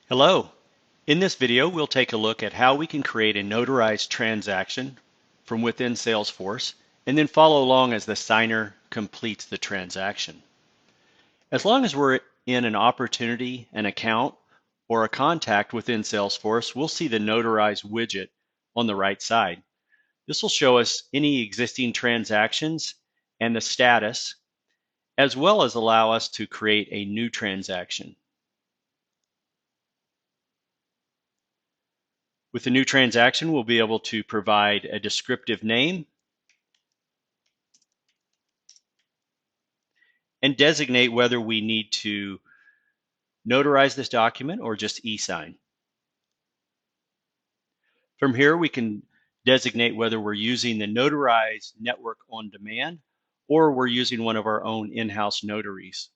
Hello. In this video, we'll take a look at how we can create a notarized transaction from within Salesforce and then follow along as the signer completes the transaction. As long as we're in an opportunity, an account, or a contact within Salesforce, we'll see the Notarize widget on the right side. This will show us any existing transactions and the status, as well as allow us to create a new transaction. With the new transaction, we'll be able to provide a descriptive name and designate whether we need to notarize this document or just e-sign. From here, we can designate whether we're using the Notarize network on demand or we're using one of our own in-house notaries.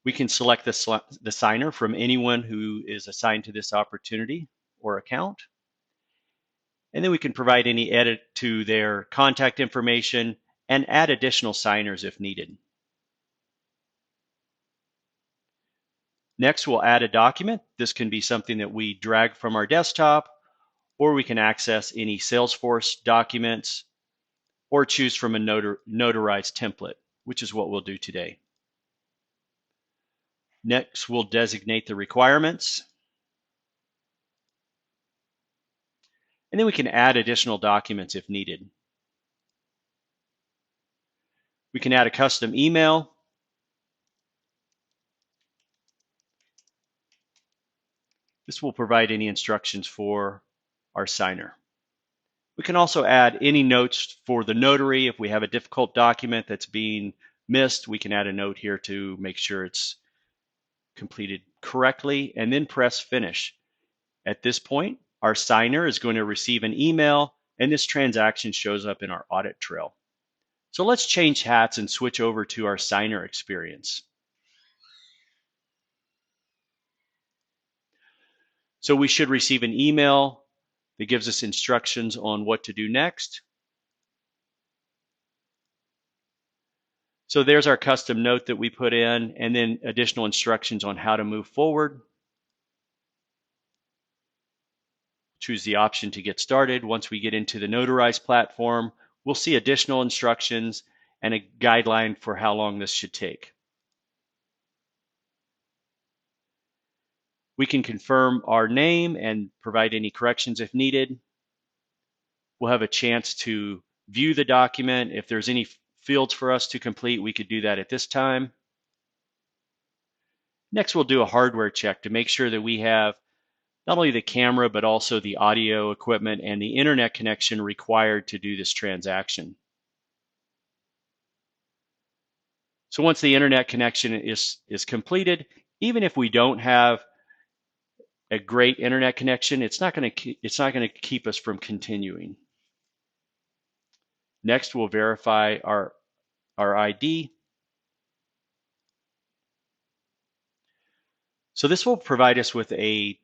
We can select the signer from anyone who is assigned to this opportunity or account. And then we can provide any edit to their contact information and add additional signers if needed. Next, we'll add a document. This can be something that we drag from our desktop, or we can access any Salesforce documents, or choose from a notarized template, which is what we'll do today. Next, we'll designate the requirements. And then we can add additional documents if needed. We can add a custom email. This will provide any instructions for our signer. We can also add any notes for the notary. If we have a difficult document that's being missed, we can add a note here to make sure it's completed correctly, and then press finish. At this point, our signer is going to receive an email, and this transaction shows up in our audit trail. So let's change hats and switch over to our signer experience. So we should receive an email that gives us instructions on what to do next. So there's our custom note that we put in, and then additional instructions on how to move forward. Choose the option to get started. Once we get into the Notarize platform, we'll see additional instructions and a guideline for how long this should take. We can confirm our name and provide any corrections if needed. We'll have a chance to view the document. If there's any fields for us to complete, we could do that at this time. Next, we'll do a hardware check to make sure that we have not only the camera, but also the audio equipment and the internet connection required to do this transaction. So once the internet connection is completed, even if we don't have a great internet connection, it's not going to keep us from continuing. Next, we'll verify our ID. So this will provide us with a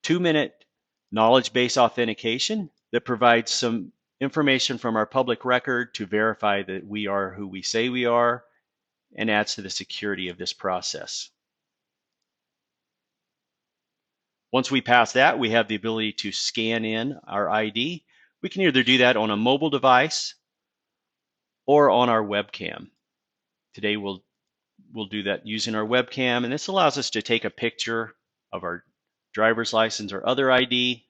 2-minute knowledge base authentication that provides some information from our public record to verify that we are who we say we are and adds to the security of this process. Once we pass that, we have the ability to scan in our ID. We can either do that on a mobile device or on our webcam. Today we'll do that using our webcam, and this allows us to take a picture of our driver's license or other ID.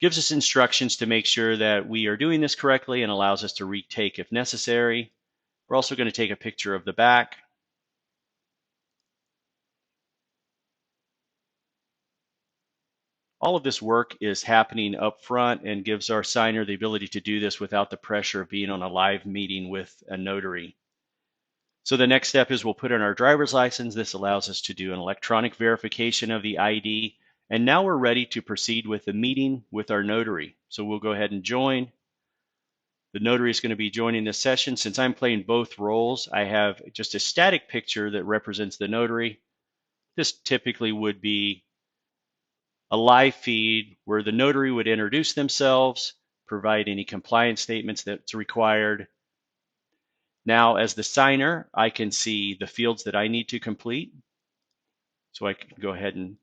Gives us instructions to make sure that we are doing this correctly and allows us to retake if necessary. We're also going to take a picture of the back. All of this work is happening up front and gives our signer the ability to do this without the pressure of being on a live meeting with a notary. So the next step is we'll put in our driver's license. This allows us to do an electronic verification of the ID. And now we're ready to proceed with the meeting with our notary. So we'll go ahead and join. The notary is going to be joining this session. Since I'm playing both roles, I have just a static picture that represents the notary. This typically would be a live feed where the notary would introduce themselves, provide any compliance statements that's required. Now, as the signer, I can see the fields that I need to complete. So I can go ahead and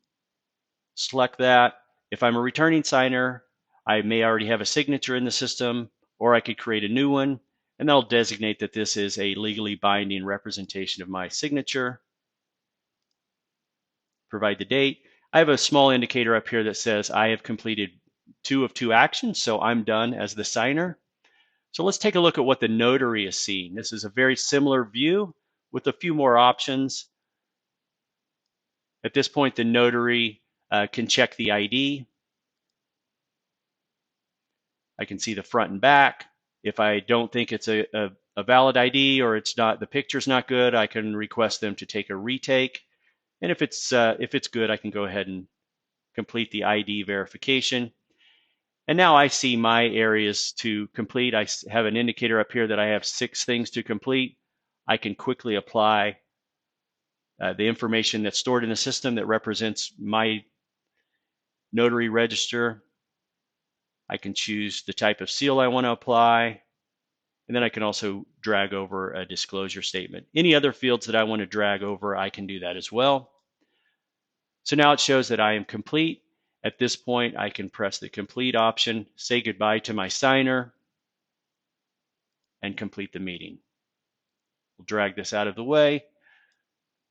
select that. If I'm a returning signer, I may already have a signature in the system, or I could create a new one, and that'll designate that this is a legally binding representation of my signature. Provide the date. I have a small indicator up here that says I have completed 2 of 2 actions, so I'm done as the signer. So let's take a look at what the notary is seeing. This is a very similar view with a few more options. At this point, the notary can check the ID. I can see the front and back. If I don't think it's a valid ID or it's not, the picture's not good, I can request them to take a retake. And if it's good, I can go ahead and complete the ID verification. And now I see my areas to complete. I have an indicator up here that I have 6 things to complete. I can quickly apply the information that's stored in the system that represents my notary register. I can choose the type of seal I want to apply. And then I can also drag over a disclosure statement. Any other fields that I want to drag over, I can do that as well. So now it shows that I am complete. At this point, I can press the complete option, say goodbye to my signer, and complete the meeting. We'll drag this out of the way.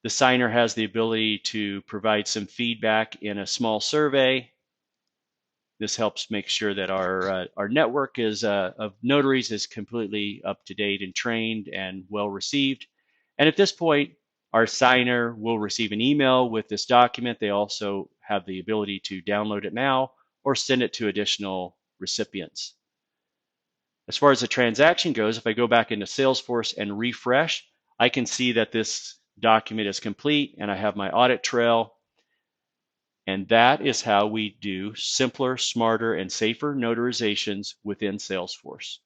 The signer has the ability to provide some feedback in a small survey. This helps make sure that our network of notaries is completely up to date and trained and well received. And at this point, our signer will receive an email with this document. They also have the ability to download it now or send it to additional recipients. As far as the transaction goes, if I go back into Salesforce and refresh, I can see that this document is complete and I have my audit trail. And that is how we do simpler, smarter, and safer notarizations within Salesforce.